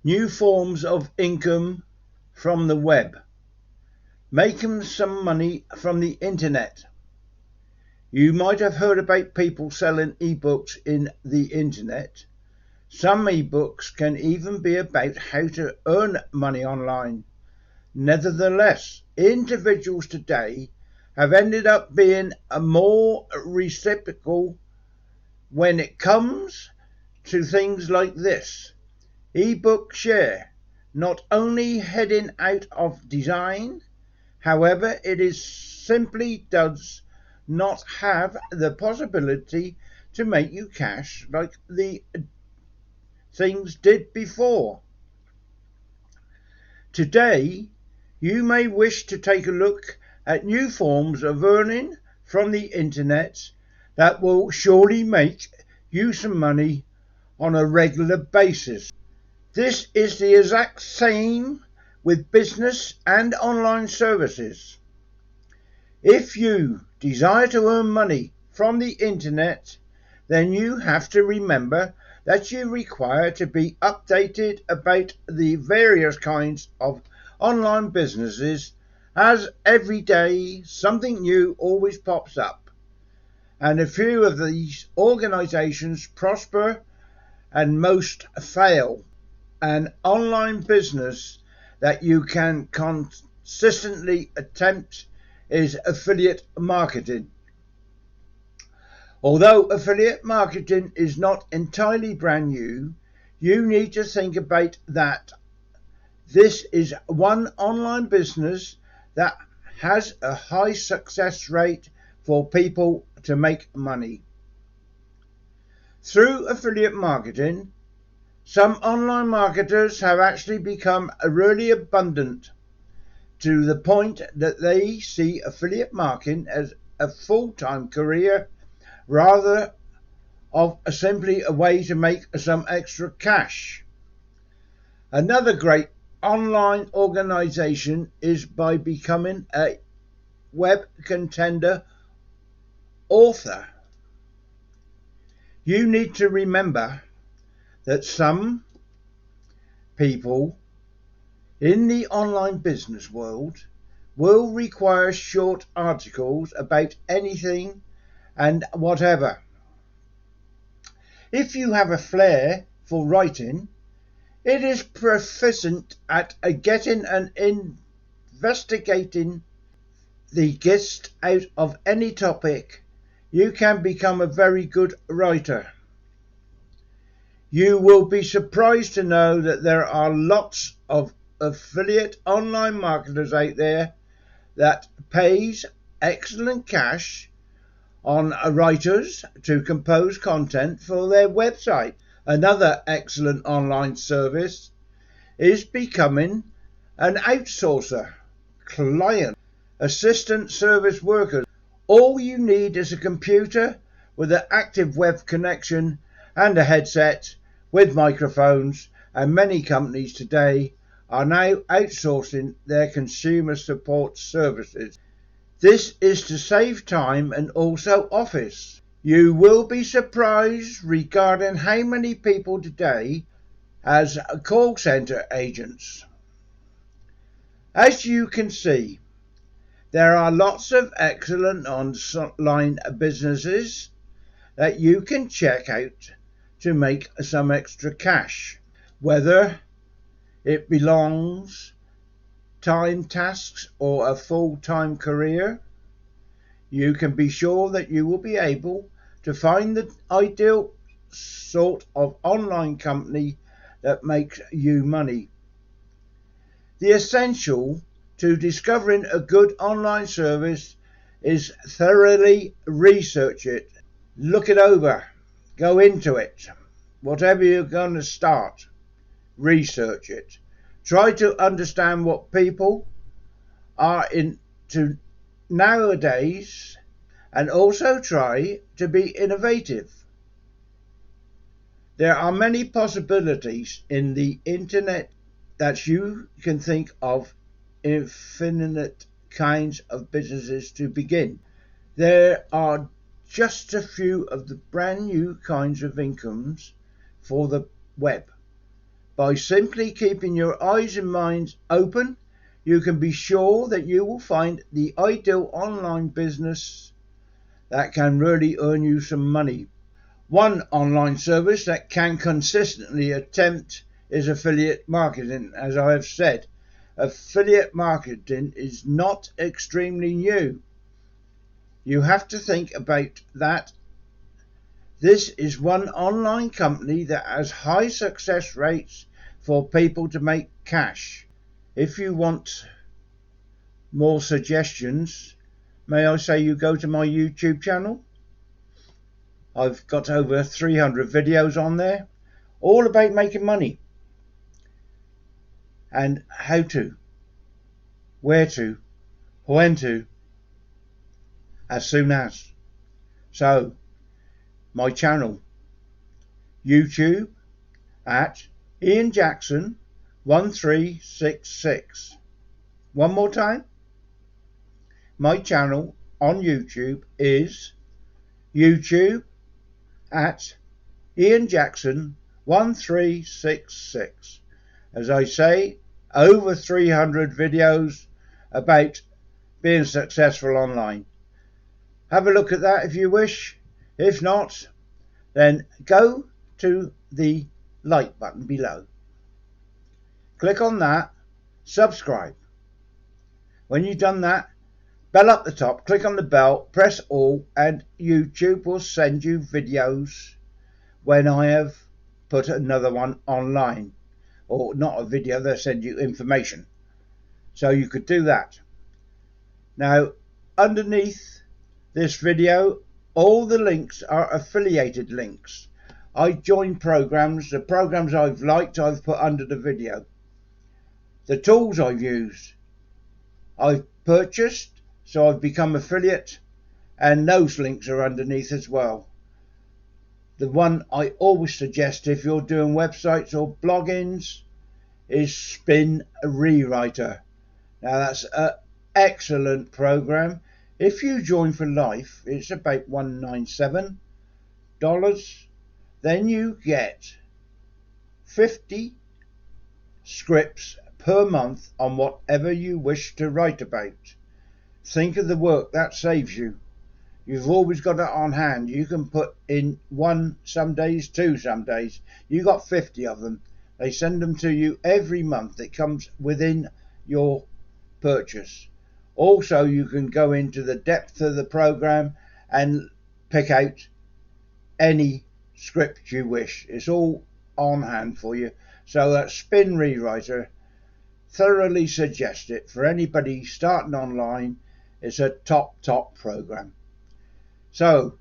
New forms of income from the web. Making some money from the internet. You might have heard about people selling ebooks in the internet. Some ebooks can even be about how to earn money online. Nevertheless, individuals today have ended up being more reciprocal when it comes to things like this. Ebook share, not only heading out of design, however, it is simply does not have the possibility to make you cash like the things did before. Today, you may wish to take a look at new forms of earning from the internet that will surely make you some money on a regular basis. This is the exact same with business and online services. If you desire to earn money from the internet, then you have to remember that you require to be updated about the various kinds of online businesses, as every day something new always pops up, and a few of these organizations prosper and most fail. An online business that you can consistently attempt is affiliate marketing. Although affiliate marketing is not entirely brand new, you need to think about that. This is one online business that has a high success rate for people to make money. Through affiliate marketing, some online marketers have actually become really abundant to the point that they see affiliate marketing as a full-time career rather of simply a way to make some extra cash. Another great online organization is by becoming a web contender author. You need to remember that some people in the online business world will require short articles about anything and whatever. If you have a flair for writing, it is proficient at getting and investigating the gist out of any topic, you can become a very good writer. You will be surprised to know that there are lots of affiliate online marketers out there that pays excellent cash on writers to compose content for their website. Another excellent online service is becoming an outsourcer, client assistant service worker. All you need is a computer with an active web connection and a headset with microphones, and many companies today are now outsourcing their consumer support services. This is to save time and also office. You will be surprised regarding how many people today as call center agents. As you can see, there are lots of excellent online businesses that you can check out to make some extra cash, whether it belongs time tasks or a full-time career. You can be sure that you will be able to find the ideal sort of online company that makes you money. The essential to discovering a good online service is thoroughly research it, look it over, go into it. Whatever you're going to start, research it. Try to understand what people are into nowadays, and also try to be innovative. There are many possibilities in the internet that you can think of infinite kinds of businesses to begin. There are just a few of the brand new kinds of incomes for the web. By simply keeping your eyes and minds open, you can be sure that you will find the ideal online business that can really earn you some money. One online service that can consistently attempt is affiliate marketing. As I have said, affiliate marketing is not extremely new. You have to think about that. This is one online company that has high success rates for people to make cash. If you want more suggestions, may I say you go to my YouTube channel? I've got over 300 videos on there, all about making money and how to, where to, when to, as soon as. So, my channel, YouTube at Ian Jackson 1366. One more time. My channel on YouTube is YouTube at Ian Jackson 1366. As I say, over 300 videos about being successful online. Have a look at that if you wish. If not, then go to the like button below. Click on that, subscribe. When you've done that, bell up the top, click on the bell, press all, and YouTube will send you videos when I have put another one online. Or not a video, they'll send you information. So you could do that. Now, underneath this video, all the links are affiliated links. I join programs. The programs I've liked, I've put under the video. The tools I've used, I've purchased, so I've become affiliate, and those links are underneath as well. The one I always suggest if you're doing websites or bloggings is Spin Rewriter. Now that's an excellent program. If you join for life, it's about $197. Then you get 50 scripts per month on whatever you wish to write about. Think of the work that saves you. You've always got it on hand. You can put in one some days, two some days. You got 50 of them. They send them to you every month. It comes within your purchase. Also, you can go into the depth of the program and pick out any script you wish. It's all on hand for you. So that Spin Rewriter, thoroughly suggest it for anybody starting online. It's a top program. So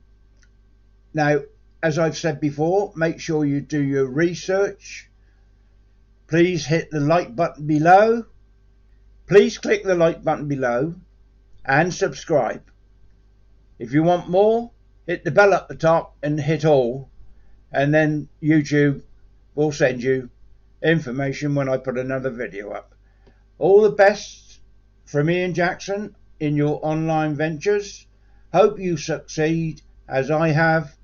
now, as I've said before, make sure you do your research. Please hit the like button below. Please click the like button below and subscribe. If you want more, hit the bell at the top and hit all, and then YouTube will send you information when I put another video up. All the best from Ian Jackson in your online ventures. Hope you succeed as I have,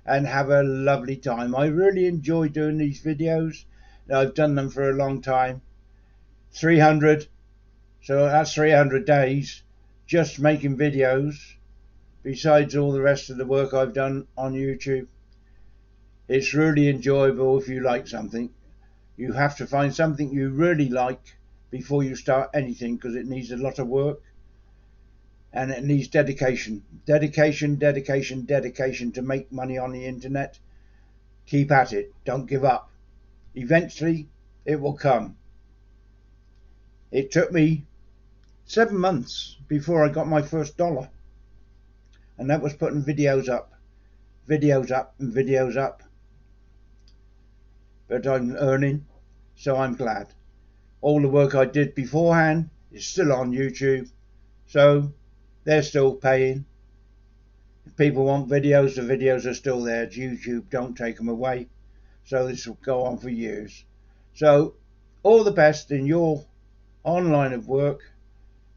and have a lovely time. I really enjoy doing these videos. I've done them for a long time. 300, so that's 300 days just making videos, besides all the rest of the work I've done on YouTube. It's really enjoyable if you like something. You have to find something you really like before you start anything, because it needs a lot of work and it needs dedication. Dedication to make money on the internet. Keep at it. Don't give up. Eventually it will come. It took me 7 months before I got my first dollar, and that was putting videos up and videos up. But I'm earning, so I'm glad. All the work I did beforehand is still on YouTube, so they're still paying. If people want videos, the videos are still there. YouTube don't take them away, so this will go on for years. So all the best in your online of work,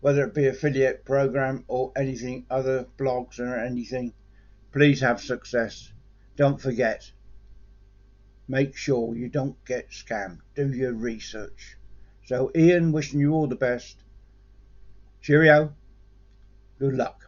whether it be affiliate program or anything, other blogs or anything. Please have success. Don't forget, make sure you don't get scammed. Do your research. So Ian, wishing you all the best. Cheerio. Good luck.